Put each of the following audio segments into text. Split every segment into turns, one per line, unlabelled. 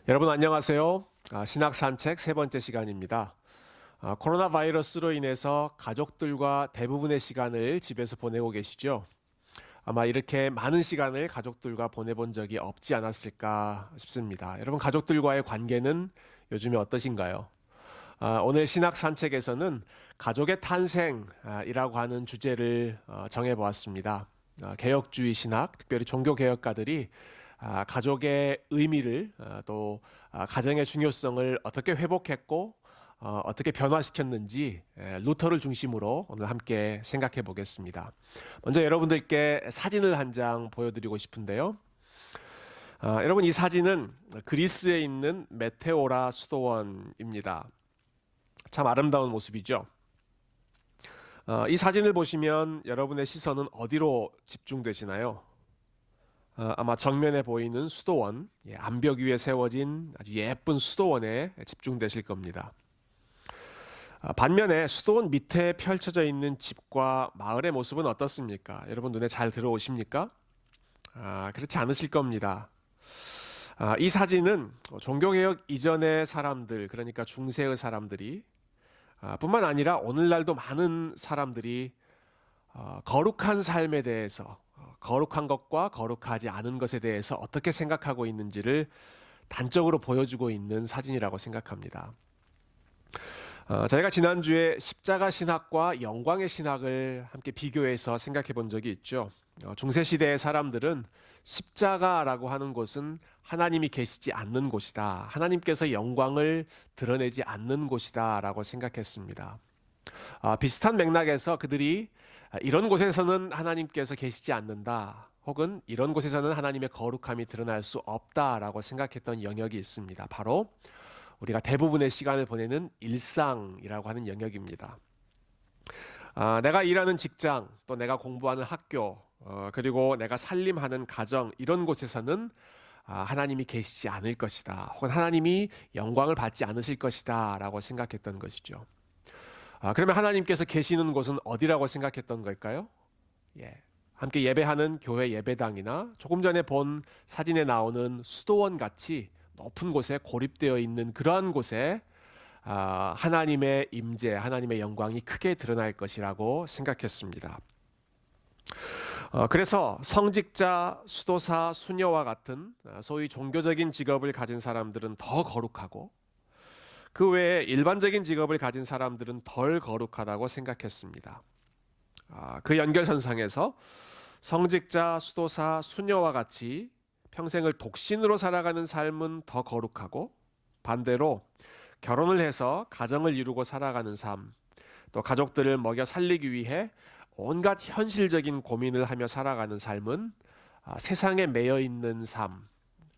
여러분 안녕하세요. 신학 산책 세 번째 시간입니다. 코로나 바이러스로 인해서 가족들과 대부분의 시간을 집에서 보내고 계시죠? 아마 이렇게 많은 시간을 가족들과 보내본 적이 없지 않았을까 싶습니다. 여러분 가족들과의 관계는 요즘에 어떠신가요? 오늘 신학 산책에서는 가족의 탄생이라고 하는 주제를 정해보았습니다. 개혁주의 신학, 특별히 종교개혁가들이 가족의 의미를 또 가정의 중요성을 어떻게 회복했고 어떻게 변화시켰는지 루터를 중심으로 오늘 함께 생각해 보겠습니다. 먼저 여러분들께 사진을 한 장 보여드리고 싶은데요. 여러분 이 사진은 그리스에 있는 메테오라 수도원입니다. 참 아름다운 모습이죠. 이 사진을 보시면 여러분의 시선은 어디로 집중되시나요? 아마 정면에 보이는 수도원, 암벽 위에 세워진 아주 예쁜 수도원에 집중되실 겁니다. 반면에 수도원 밑에 펼쳐져 있는 집과 마을의 모습은 어떻습니까? 여러분 눈에 잘 들어오십니까? 그렇지 않으실 겁니다. 이 사진은 종교개혁 이전의 사람들, 그러니까 중세의 사람들이 뿐만 아니라 오늘날도 많은 사람들이 거룩한 삶에 대해서, 거룩한 것과 거룩하지 않은 것에 대해서 어떻게 생각하고 있는지를 단적으로 보여주고 있는 사진이라고 생각합니다. 저희가 지난주에 십자가 신학과 영광의 신학을 함께 비교해서 생각해 본 적이 있죠. 중세시대의 사람들은 십자가라고 하는 곳은 하나님이 계시지 않는 곳이다, 하나님께서 영광을 드러내지 않는 곳이다 라고 생각했습니다. 비슷한 맥락에서 그들이 이런 곳에서는 하나님께서 계시지 않는다, 혹은 이런 곳에서는 하나님의 거룩함이 드러날 수 없다라고 생각했던 영역이 있습니다. 바로 우리가 대부분의 시간을 보내는 일상이라고 하는 영역입니다. 내가 일하는 직장, 또 내가 공부하는 학교, 그리고 내가 살림하는 가정, 이런 곳에서는 하나님이 계시지 않을 것이다, 혹은 하나님이 영광을 받지 않으실 것이다 라고 생각했던 것이죠. 그러면 하나님께서 계시는 곳은 어디라고 생각했던 걸까요? 함께 예배하는 교회 예배당이나 조금 전에 본 사진에 나오는 수도원 같이 높은 곳에 고립되어 있는 그러한 곳에 하나님의 임재, 하나님의 영광이 크게 드러날 것이라고 생각했습니다. 그래서 성직자, 수도사, 수녀와 같은 소위 종교적인 직업을 가진 사람들은 더 거룩하고, 그 외에 일반적인 직업을 가진 사람들은 덜 거룩하다고 생각했습니다. 그 연결선상에서 성직자, 수도사, 수녀와 같이 평생을 독신으로 살아가는 삶은 더 거룩하고, 반대로 결혼을 해서 가정을 이루고 살아가는 삶, 또 가족들을 먹여 살리기 위해 온갖 현실적인 고민을 하며 살아가는 삶은 세상에 매여 있는 삶,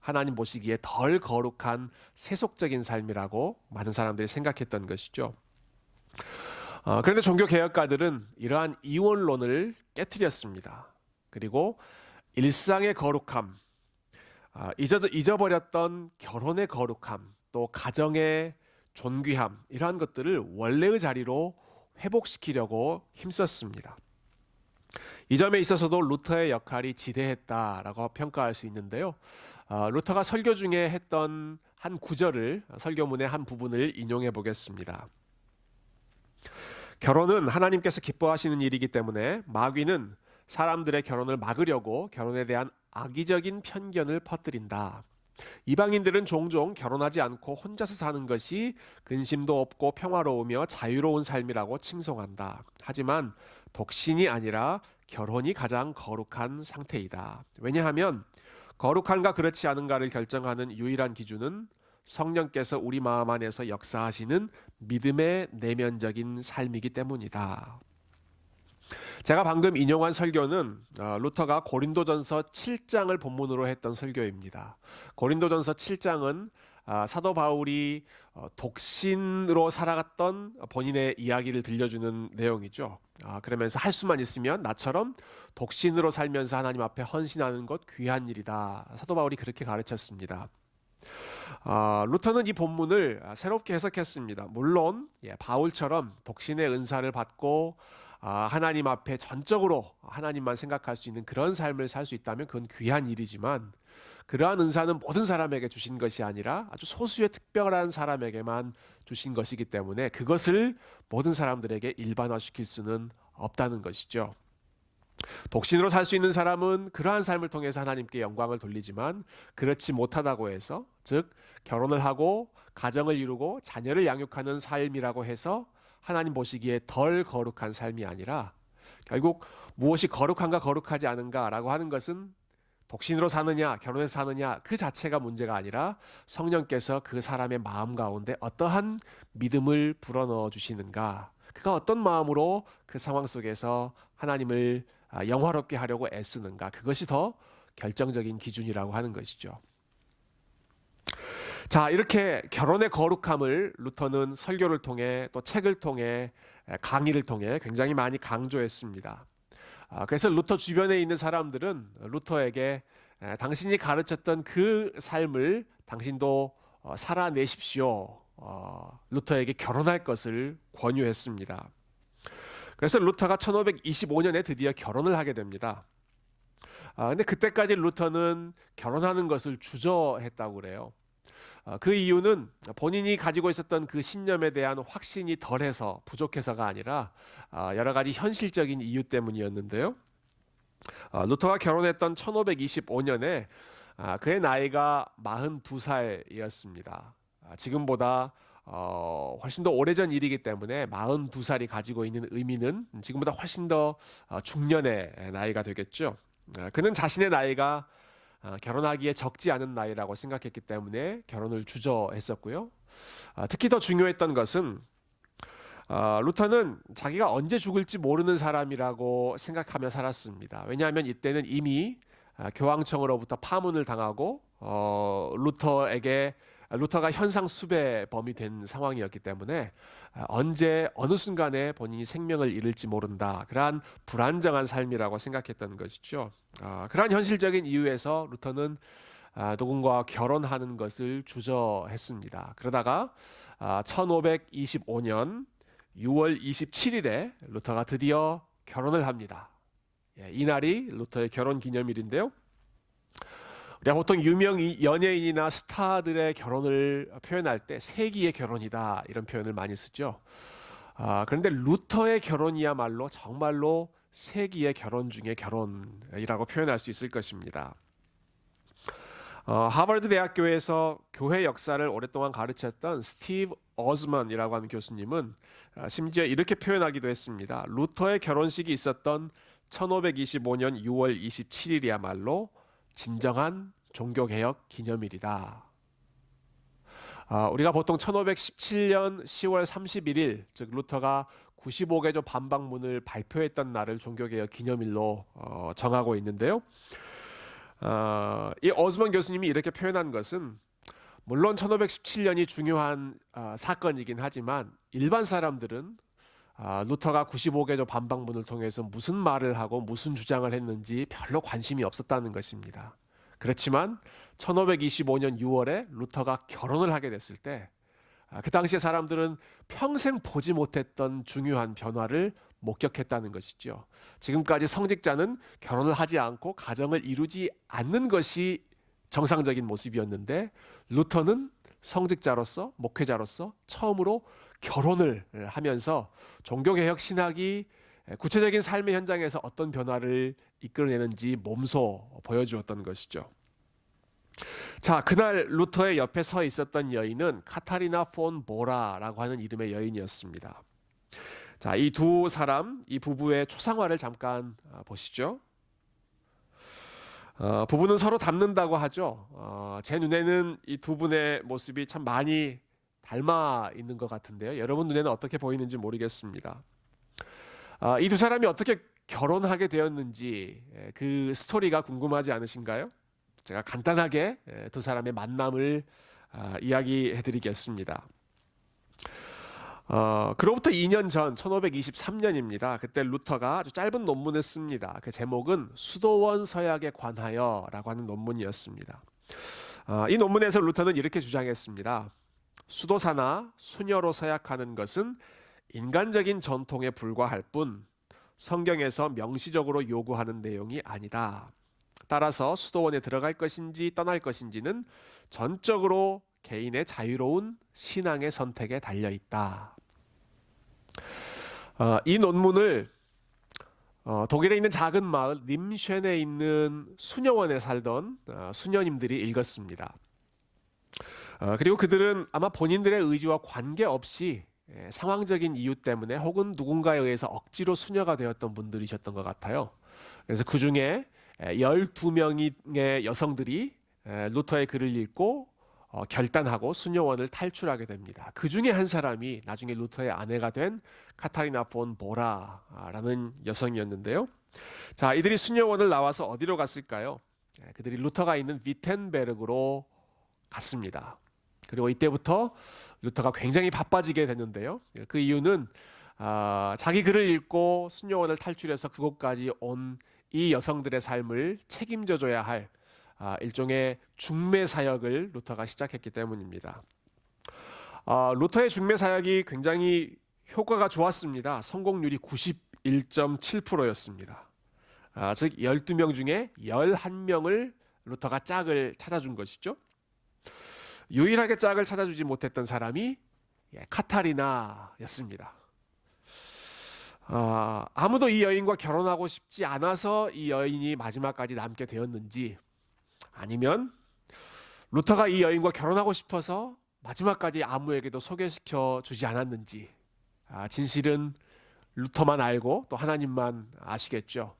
하나님 보시기에 덜 거룩한 세속적인 삶이라고 많은 사람들이 생각했던 것이죠. 그런데 종교개혁가들은 이러한 이원론을 깨트렸습니다. 그리고 일상의 거룩함, 잊어버렸던 결혼의 거룩함, 또 가정의 존귀함, 이러한 것들을 원래의 자리로 회복시키려고 힘썼습니다. 이 점에 있어서도 루터의 역할이 지대했다라고 평가할 수 있는데요. 루터가 설교 중에 했던 한 구절을, 설교문의 한 부분을 인용해 보겠습니다. 결혼은 하나님께서 기뻐하시는 일이기 때문에 마귀는 사람들의 결혼을 막으려고 결혼에 대한 악의적인 편견을 퍼뜨린다. 이방인들은 종종 결혼하지 않고 혼자서 사는 것이 근심도 없고 평화로우며 자유로운 삶이라고 칭송한다. 하지만 독신이 아니라 결혼이 가장 거룩한 상태이다. 왜냐하면 거룩한가 그렇지 않은가를 결정하는 유일한 기준은 성령께서 우리 마음 안에서 역사하시는 믿음의 내면적인 삶이기 때문이다. 제가 방금 인용한 설교는 루터가 고린도전서 7장을 본문으로 했던 설교입니다. 고린도전서 7장은 사도 바울이 독신으로 살아갔던 본인의 이야기를 들려주는 내용이죠. 그러면서 할 수만 있으면 나처럼 독신으로 살면서 하나님 앞에 헌신하는 것 귀한 일이다. 사도 바울이 그렇게 가르쳤습니다. 루터는 이 본문을 새롭게 해석했습니다. 물론 바울처럼 독신의 은사를 받고 하나님 앞에 전적으로 하나님만 생각할 수 있는 그런 삶을 살 수 있다면 그건 귀한 일이지만, 그러한 은사는 모든 사람에게 주신 것이 아니라 아주 소수의 특별한 사람에게만 주신 것이기 때문에 그것을 모든 사람들에게 일반화시킬 수는 없다는 것이죠. 독신으로 살 수 있는 사람은 그러한 삶을 통해서 하나님께 영광을 돌리지만, 그렇지 못하다고 해서, 즉 결혼을 하고 가정을 이루고 자녀를 양육하는 삶이라고 해서 하나님 보시기에 덜 거룩한 삶이 아니라, 결국 무엇이 거룩한가 거룩하지 않은가라고 하는 것은 독신으로 사느냐 결혼해서 사느냐 그 자체가 문제가 아니라 성령께서 그 사람의 마음 가운데 어떠한 믿음을 불어넣어 주시는가, 그가 어떤 마음으로 그 상황 속에서 하나님을 영화롭게 하려고 애쓰는가, 그것이 더 결정적인 기준이라고 하는 것이죠. 자, 이렇게 결혼의 거룩함을 루터는 설교를 통해 또 책을 통해 강의를 통해 굉장히 많이 강조했습니다. 그래서 루터 주변에 있는 사람들은 루터에게 당신이 가르쳤던 그 삶을 당신도 살아내십시오, 루터에게 결혼할 것을 권유했습니다. 그래서 루터가 1525년에 드디어 결혼을 하게 됩니다. 근데 그때까지 루터는 결혼하는 것을 주저했다고 그래요. 그 이유는 본인이 가지고 있었던 그 신념에 대한 확신이 덜해서 부족해서가 아니라 여러 가지 현실적인 이유 때문이었는데요. 루터가 결혼했던 1525년에 그의 나이가 42살이었습니다. 지금보다 훨씬 더 오래전 일이기 때문에 42살이 가지고 있는 의미는 지금보다 훨씬 더 중년의 나이가 되겠죠. 그는 자신의 나이가 결혼하기에 적지 않은 나이라고 생각했기 때문에 결혼을 주저했었고요. 특히 더 중요했던 것은 루터는 자기가 언제 죽을지 모르는 사람이라고 생각하며 살았습니다. 왜냐하면 이때는 이미 교황청으로부터 파문을 당하고 루터가 현상 수배범이 된 상황이었기 때문에 언제 어느 순간에 본인이 생명을 잃을지 모른다, 그러한 불안정한 삶이라고 생각했던 것이죠. 그러한 현실적인 이유에서 루터는 누군가와 결혼하는 것을 주저했습니다. 그러다가 1525년 6월 27일에 루터가 드디어 결혼을 합니다. 이날이 루터의 결혼 기념일인데요. 우리가 보통 유명 연예인이나 스타들의 결혼을 표현할 때 세기의 결혼이다 이런 표현을 많이 쓰죠. 그런데 루터의 결혼이야말로 정말로 세기의 결혼 중의 결혼이라고 표현할 수 있을 것입니다. 하버드 대학교에서 교회 역사를 오랫동안 가르쳤던 스티브 오즈먼이라고 하는 교수님은 심지어 이렇게 표현하기도 했습니다. 루터의 결혼식이 있었던 1525년 6월 27일이야말로 진정한 종교개혁 기념일이다. 우리가 보통 1517년 10월 31일, 즉 루터가 95개조 반박문을 발표했던 날을 종교개혁 기념일로 정하고 있는데요. 이 오즈먼 교수님이 이렇게 표현한 것은, 물론 1517년이 중요한 사건이긴 하지만 일반 사람들은 루터가 95개조 반박문을 통해서 무슨 말을 하고 무슨 주장을 했는지 별로 관심이 없었다는 것입니다. 그렇지만 1525년 6월에 루터가 결혼을 하게 됐을 때 그 당시에 사람들은 평생 보지 못했던 중요한 변화를 목격했다는 것이죠. 지금까지 성직자는 결혼을 하지 않고 가정을 이루지 않는 것이 정상적인 모습이었는데, 루터는 성직자로서 목회자로서 처음으로 결혼을 하면서 종교개혁 신학이 구체적인 삶의 현장에서 어떤 변화를 이끌어내는지 몸소 보여주었던 것이죠. 자, 그날 루터의 옆에 서 있었던 여인은 카타리나 폰 보라라고 하는 이름의 여인이었습니다. 자, 이 두 사람, 이 부부의 초상화를 잠깐 보시죠. 부부는 서로 닮는다고 하죠. 제 눈에는 이 두 분의 모습이 참 많이 닮아 있는 것 같은데요. 여러분 눈에는 어떻게 보이는지 모르겠습니다. 이 두 사람이 어떻게 결혼하게 되었는지 그 스토리가 궁금하지 않으신가요? 제가 간단하게 두 사람의 만남을 이야기해드리겠습니다. 그로부터 2년 전 1523년입니다. 그때 루터가 아주 짧은 논문을 씁니다. 그 제목은 수도원 서약에 관하여라고 하는 논문이었습니다. 이 논문에서 루터는 이렇게 주장했습니다. 수도사나 수녀로 서약하는 것은 인간적인 전통에 불과할 뿐 성경에서 명시적으로 요구하는 내용이 아니다. 따라서 수도원에 들어갈 것인지 떠날 것인지는 전적으로 개인의 자유로운 신앙의 선택에 달려 있다. 이 논문을 독일에 있는 작은 마을 림쉔에 있는 수녀원에 살던 수녀님들이 읽었습니다. 그리고 그들은 아마 본인들의 의지와 관계없이 상황적인 이유 때문에 혹은 누군가에 의해서 억지로 수녀가 되었던 분들이셨던 것 같아요. 그래서 그 중에 12명의 여성들이 루터의 글을 읽고 결단하고 수녀원을 탈출하게 됩니다. 그 중에 한 사람이 나중에 루터의 아내가 된 카타리나 폰 보라라는 여성이었는데요. 자, 이들이 수녀원을 나와서 어디로 갔을까요? 그들이 루터가 있는 위텐베르그로 갔습니다. 그리고 이때부터 루터가 굉장히 바빠지게 됐는데요. 그 이유는 자기 글을 읽고 수녀원을 탈출해서 그곳까지 온 이 여성들의 삶을 책임져줘야 할 일종의 중매 사역을 루터가 시작했기 때문입니다. 루터의 중매 사역이 굉장히 효과가 좋았습니다. 성공률이 91.7%였습니다. 즉 12명 중에 11명을 루터가 짝을 찾아준 것이죠. 유일하게 짝을 찾아주지 못했던 사람이 카타리나였습니다. 아무도 이 여인과 결혼하고 싶지 않아서 이 여인이 마지막까지 남게 되었는지, 아니면 루터가 이 여인과 결혼하고 싶어서 마지막까지 아무에게도 소개시켜 주지 않았는지, 진실은 루터만 알고 또 하나님만 아시겠죠.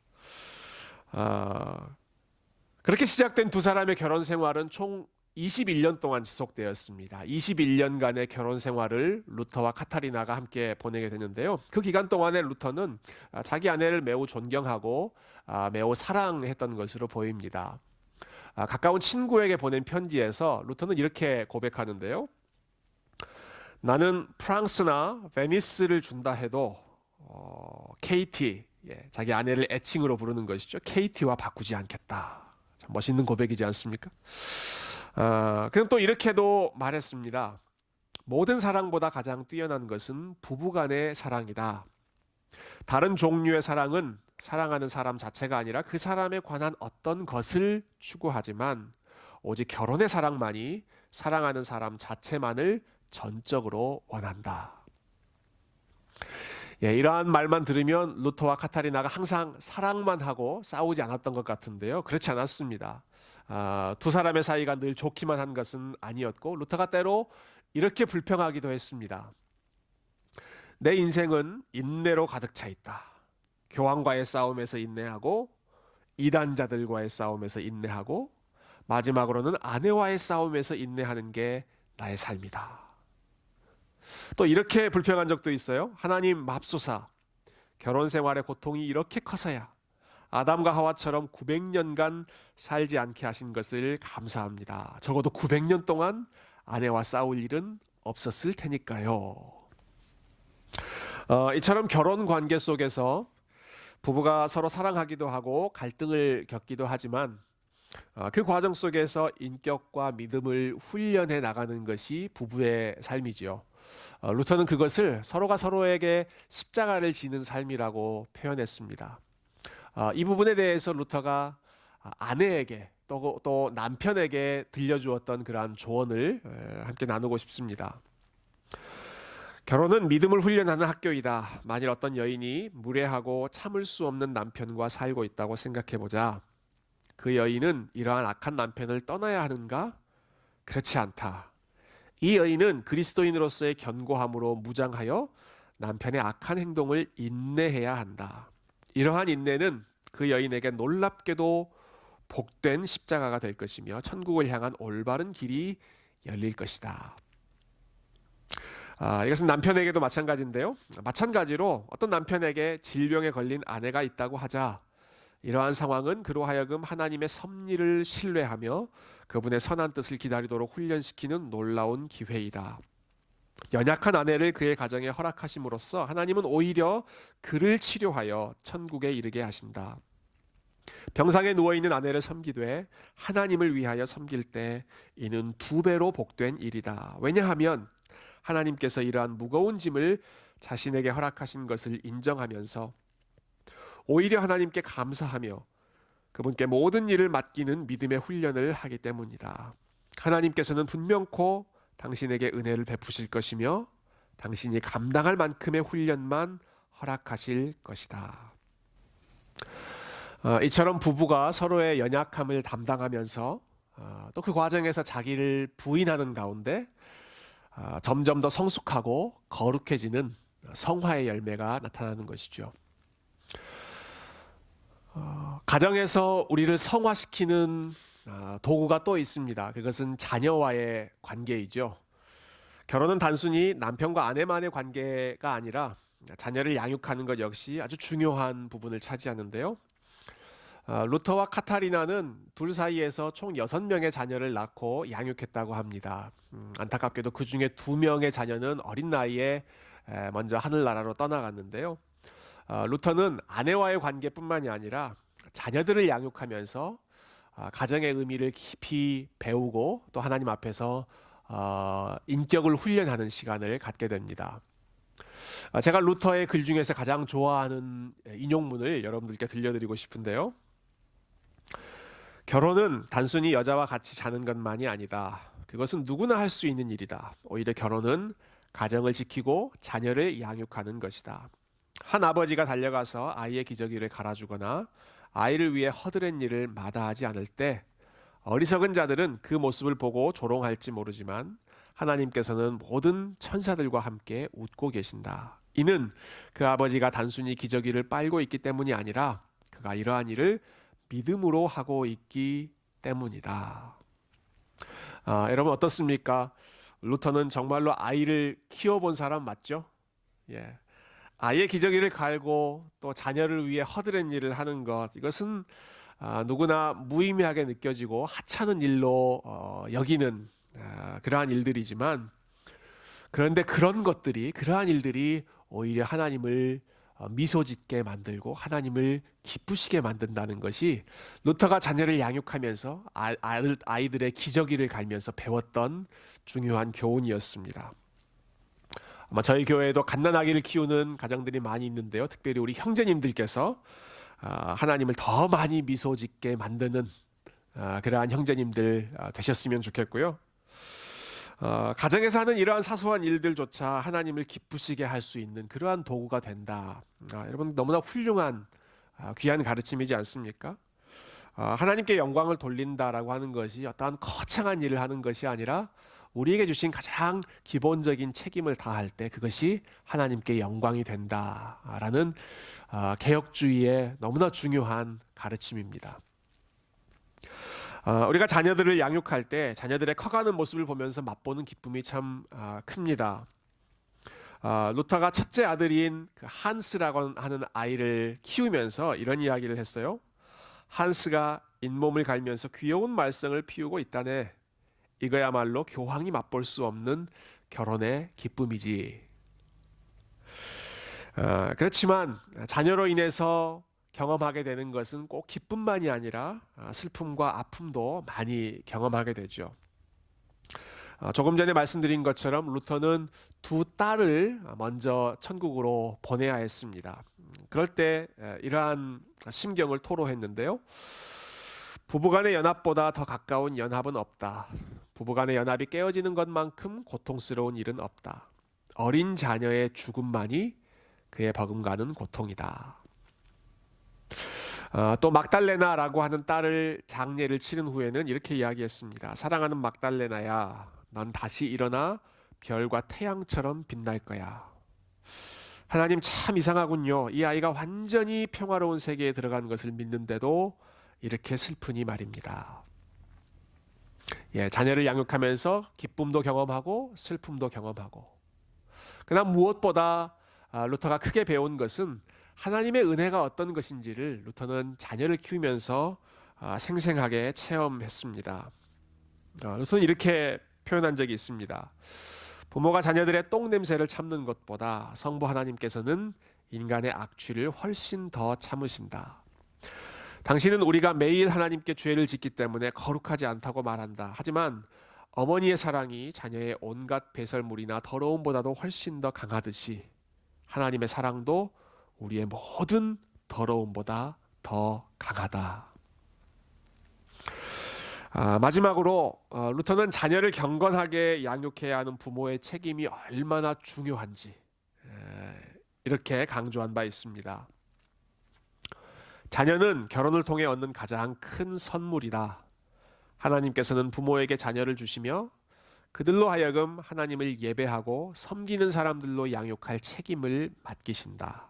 그렇게 시작된 두 사람의 결혼 생활은 총 21년 동안 지속되었습니다. 21년간의 결혼 생활을 루터와 카타리나가 함께 보내게 되는데요. 그 기간 동안에 루터는 자기 아내를 매우 존경하고 매우 사랑했던 것으로 보입니다. 가까운 친구에게 보낸 편지에서 루터는 이렇게 고백하는데요. 나는 프랑스나 베니스를 준다 해도 KT, 자기 아내를 애칭으로 부르는 것이죠. KT와 바꾸지 않겠다. 참 멋있는 고백이지 않습니까? 그럼 또 이렇게도 말했습니다. 모든 사랑보다 가장 뛰어난 것은 부부간의 사랑이다. 다른 종류의 사랑은 사랑하는 사람 자체가 아니라 그 사람에 관한 어떤 것을 추구하지만 오직 결혼의 사랑만이 사랑하는 사람 자체만을 전적으로 원한다. 이러한 말만 들으면 루터와 카타리나가 항상 사랑만 하고 싸우지 않았던 것 같은데요. 그렇지 않았습니다. 두 사람의 사이가 늘 좋기만 한 것은 아니었고, 루터가 때로 이렇게 불평하기도 했습니다. 내 인생은 인내로 가득 차 있다. 교황과의 싸움에서 인내하고, 이단자들과의 싸움에서 인내하고, 마지막으로는 아내와의 싸움에서 인내하는 게 나의 삶이다. 또 이렇게 불평한 적도 있어요. 하나님 맙소사, 결혼 생활의 고통이 이렇게 커서야 아담과 하와처럼 900년간 살지 않게 하신 것을 감사합니다. 적어도 900년 동안 아내와 싸울 일은 없었을 테니까요. 이처럼 결혼 관계 속에서 부부가 서로 사랑하기도 하고 갈등을 겪기도 하지만 그 과정 속에서 인격과 믿음을 훈련해 나가는 것이 부부의 삶이지요. 루터는 그것을 서로가 서로에게 십자가를 지는 삶이라고 표현했습니다. 이 부분에 대해서 루터가 아내에게 또 남편에게 들려주었던 그러한 조언을 함께 나누고 싶습니다. 결혼은 믿음을 훈련하는 학교이다. 만일 어떤 여인이 무례하고 참을 수 없는 남편과 살고 있다고 생각해보자. 그 여인은 이러한 악한 남편을 떠나야 하는가? 그렇지 않다. 이 여인은 그리스도인으로서의 견고함으로 무장하여 남편의 악한 행동을 인내해야 한다. 이러한 인내는 그 여인에게 놀랍게도 복된 십자가가 될 것이며 천국을 향한 올바른 길이 열릴 것이다. 이것은 남편에게도 마찬가지인데요. 마찬가지로 어떤 남편에게 질병에 걸린 아내가 있다고 하자, 이러한 상황은 그로 하여금 하나님의 섭리를 신뢰하며 그분의 선한 뜻을 기다리도록 훈련시키는 놀라운 기회이다. 연약한 아내를 그의 가정에 허락하심으로써 하나님은 오히려 그를 치료하여 천국에 이르게 하신다. 병상에 누워있는 아내를 섬기되 하나님을 위하여 섬길 때 이는 2배로 복된 일이다. 왜냐하면 하나님께서 이러한 무거운 짐을 자신에게 허락하신 것을 인정하면서 오히려 하나님께 감사하며 그분께 모든 일을 맡기는 믿음의 훈련을 하기 때문이다. 하나님께서는 분명코 당신에게 은혜를 베푸실 것이며 당신이 감당할 만큼의 훈련만 허락하실 것이다. 이처럼 부부가 서로의 연약함을 담당하면서 또 그 과정에서 자기를 부인하는 가운데 점점 더 성숙하고 거룩해지는 성화의 열매가 나타나는 것이죠. 가정에서 우리를 성화시키는 도구가 또 있습니다. 그것은 자녀와의 관계이죠. 결혼은 단순히 남편과 아내만의 관계가 아니라 자녀를 양육하는 것 역시 아주 중요한 부분을 차지하는데요. 루터와 카타리나는 둘 사이에서 총 6명의 자녀를 낳고 양육했다고 합니다. 안타깝게도 그 중에 2명의 자녀는 어린 나이에 먼저 하늘나라로 떠나갔는데요. 루터는 아내와의 관계뿐만이 아니라 자녀들을 양육하면서 가정의 의미를 깊이 배우고 또 하나님 앞에서 인격을 훈련하는 시간을 갖게 됩니다. 제가 루터의 글 중에서 가장 좋아하는 인용문을 여러분들께 들려드리고 싶은데요. 결혼은 단순히 여자와 같이 자는 것만이 아니다. 그것은 누구나 할 수 있는 일이다. 오히려 결혼은 가정을 지키고 자녀를 양육하는 것이다. 한 아버지가 달려가서 아이의 기저귀를 갈아주거나 아이를 위해 허드렛 일을 마다하지 않을 때 어리석은 자들은 그 모습을 보고 조롱할지 모르지만 하나님께서는 모든 천사들과 함께 웃고 계신다. 이는 그 아버지가 단순히 기저귀를 빨고 있기 때문이 아니라 그가 이러한 일을 믿음으로 하고 있기 때문이다. 여러분 어떻습니까? 루터는 정말로 아이를 키워본 사람 맞죠? 예. 아이의 기저귀를 갈고 또 자녀를 위해 허드렛 일을 하는 것, 이것은 누구나 무의미하게 느껴지고 하찮은 일로 여기는 그러한 일들이지만, 그런데 그러한 일들이 오히려 하나님을 미소 짓게 만들고 하나님을 기쁘시게 만든다는 것이 루터가 자녀를 양육하면서 아이들의 기저귀를 갈면서 배웠던 중요한 교훈이었습니다. 아마 저희 교회에도 갓난아기를 키우는 가정들이 많이 있는데요. 특별히 우리 형제님들께서 하나님을 더 많이 미소 짓게 만드는 그러한 형제님들 되셨으면 좋겠고요. 가정에서 하는 이러한 사소한 일들조차 하나님을 기쁘시게 할 수 있는 그러한 도구가 된다. 여러분 너무나 훌륭한 귀한 가르침이지 않습니까? 하나님께 영광을 돌린다라고 하는 것이 어떠한 거창한 일을 하는 것이 아니라 우리에게 주신 가장 기본적인 책임을 다할 때 그것이 하나님께 영광이 된다라는 개혁주의의 너무나 중요한 가르침입니다. 우리가 자녀들을 양육할 때 자녀들의 커가는 모습을 보면서 맛보는 기쁨이 참 큽니다. 루터가 첫째 아들인 그 한스라고 하는 아이를 키우면서 이런 이야기를 했어요. 한스가 잇몸을 갈면서 귀여운 말썽을 피우고 있다네. 이거야말로 교황이 맛볼 수 없는 결혼의 기쁨이지. 그렇지만 자녀로 인해서 경험하게 되는 것은 꼭 기쁨만이 아니라 슬픔과 아픔도 많이 경험하게 되죠. 조금 전에 말씀드린 것처럼 루터는 2딸을 먼저 천국으로 보내야 했습니다. 그럴 때 이러한 심경을 토로했는데요. 부부간의 연합보다 더 가까운 연합은 없다. 부부간의 연합이 깨어지는 것만큼 고통스러운 일은 없다. 어린 자녀의 죽음만이 그의 버금가는 고통이다. 또 막달레나라고 하는 딸을 장례를 치른 후에는 이렇게 이야기했습니다. 사랑하는 막달레나야, 넌 다시 일어나 별과 태양처럼 빛날 거야. 하나님 참 이상하군요. 이 아이가 완전히 평화로운 세계에 들어간 것을 믿는데도 이렇게 슬프니 말입니다. 자녀를 양육하면서 기쁨도 경험하고 슬픔도 경험하고, 그러나 무엇보다 루터가 크게 배운 것은 하나님의 은혜가 어떤 것인지를 루터는 자녀를 키우면서 생생하게 체험했습니다. 루터는 이렇게 표현한 적이 있습니다. 부모가 자녀들의 똥 냄새를 참는 것보다 성부 하나님께서는 인간의 악취를 훨씬 더 참으신다. 당신은 우리가 매일 하나님께 죄를 짓기 때문에 거룩하지 않다고 말한다. 하지만 어머니의 사랑이 자녀의 온갖 배설물이나 더러움보다도 훨씬 더 강하듯이 하나님의 사랑도 우리의 모든 더러움보다 더 강하다. 마지막으로 루터는 자녀를 경건하게 양육해야 하는 부모의 책임이 얼마나 중요한지 이렇게 강조한 바 있습니다. 자녀는 결혼을 통해 얻는 가장 큰 선물이다. 하나님께서는 부모에게 자녀를 주시며 그들로 하여금 하나님을 예배하고 섬기는 사람들로 양육할 책임을 맡기신다.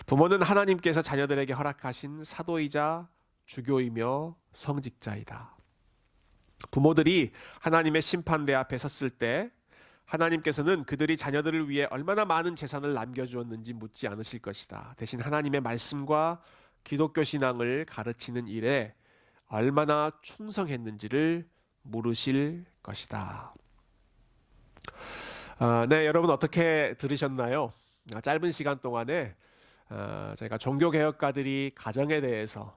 부모는 하나님께서 자녀들에게 허락하신 사도이자 주교이며 성직자이다. 부모들이 하나님의 심판대 앞에 섰을 때 하나님께서는 그들이 자녀들을 위해 얼마나 많은 재산을 남겨주었는지 묻지 않으실 것이다. 대신 하나님의 말씀과 기독교 신앙을 가르치는 일에 얼마나 충성했는지를 물으실 것이다. 네, 여러분 어떻게 들으셨나요? 짧은 시간 동안에 저희가 종교개혁가들이 가정에 대해서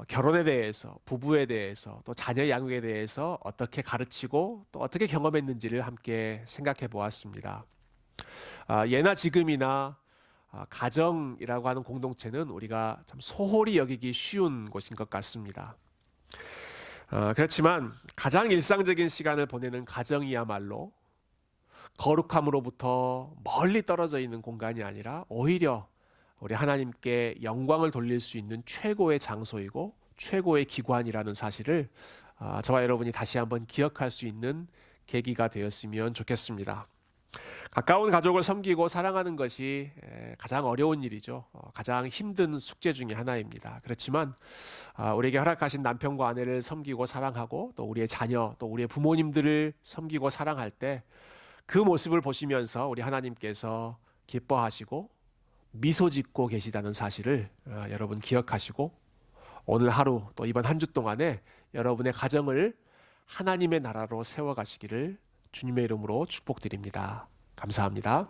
결혼에 대해서, 부부에 대해서, 또 자녀 양육에 대해서 어떻게 가르치고 또 어떻게 경험했는지를 함께 생각해 보았습니다. 예나 지금이나 가정이라고 하는 공동체는 우리가 참 소홀히 여기기 쉬운 곳인 것 같습니다. 그렇지만 가장 일상적인 시간을 보내는 가정이야말로 거룩함으로부터 멀리 떨어져 있는 공간이 아니라 오히려 우리 하나님께 영광을 돌릴 수 있는 최고의 장소이고 최고의 기관이라는 사실을 저와 여러분이 다시 한번 기억할 수 있는 계기가 되었으면 좋겠습니다. 가까운 가족을 섬기고 사랑하는 것이 가장 어려운 일이죠. 가장 힘든 숙제 중에 하나입니다. 그렇지만 우리에게 허락하신 남편과 아내를 섬기고 사랑하고 또 우리의 자녀, 또 우리의 부모님들을 섬기고 사랑할 때 그 모습을 보시면서 우리 하나님께서 기뻐하시고 미소 짓고 계시다는 사실을 여러분 기억하시고 오늘 하루 또 이번 한 주 동안에 여러분의 가정을 하나님의 나라로 세워가시기를 주님의 이름으로 축복드립니다. 감사합니다.